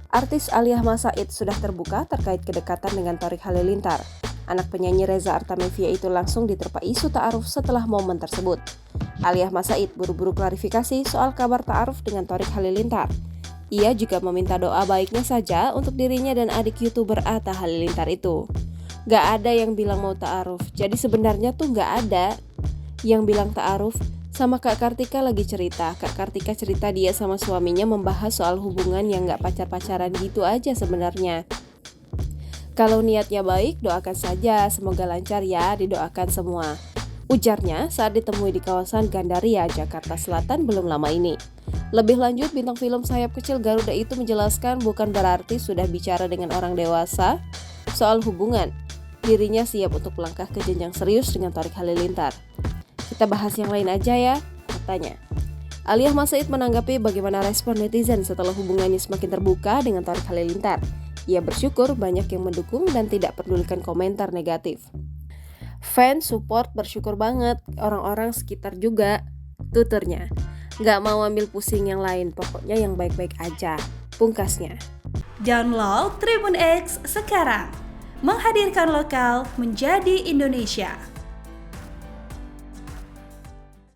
Artis Alia Said sudah terbuka terkait kedekatan dengan Thorik Halilintar. Anak penyanyi Reza Artamevia itu langsung diterpa isu ta'aruf setelah momen tersebut. Alia Said buru-buru klarifikasi soal kabar ta'aruf dengan Thorik Halilintar. Ia juga meminta doa baiknya saja untuk dirinya dan adik YouTuber Atta Halilintar itu. Gak ada yang bilang mau ta'aruf, jadi sebenarnya tuh gak ada yang bilang ta'aruf. Sama Kak Kartika lagi cerita, Kak Kartika cerita dia sama suaminya membahas soal hubungan yang gak pacar-pacaran gitu aja sebenarnya. Kalau niatnya baik, doakan saja, semoga lancar ya, didoakan semua. Ujarnya saat ditemui di kawasan Gandaria, Jakarta Selatan belum lama ini. Lebih lanjut, bintang film sayap kecil Garuda itu menjelaskan bukan berarti sudah bicara dengan orang dewasa soal hubungan. Dirinya siap untuk melangkah ke jenjang serius dengan Thorik Halilintar. Kita bahas yang lain aja ya, katanya. Alia Said menanggapi bagaimana respon netizen setelah hubungannya semakin terbuka dengan Thorik Halilintar. Ia bersyukur banyak yang mendukung dan tidak pedulikan komentar negatif. Fans support bersyukur banget, orang-orang sekitar juga, tuturnya. Gak mau ambil pusing yang lain, pokoknya yang baik-baik aja, pungkasnya. Download Tribun X sekarang, menghadirkan lokal menjadi Indonesia.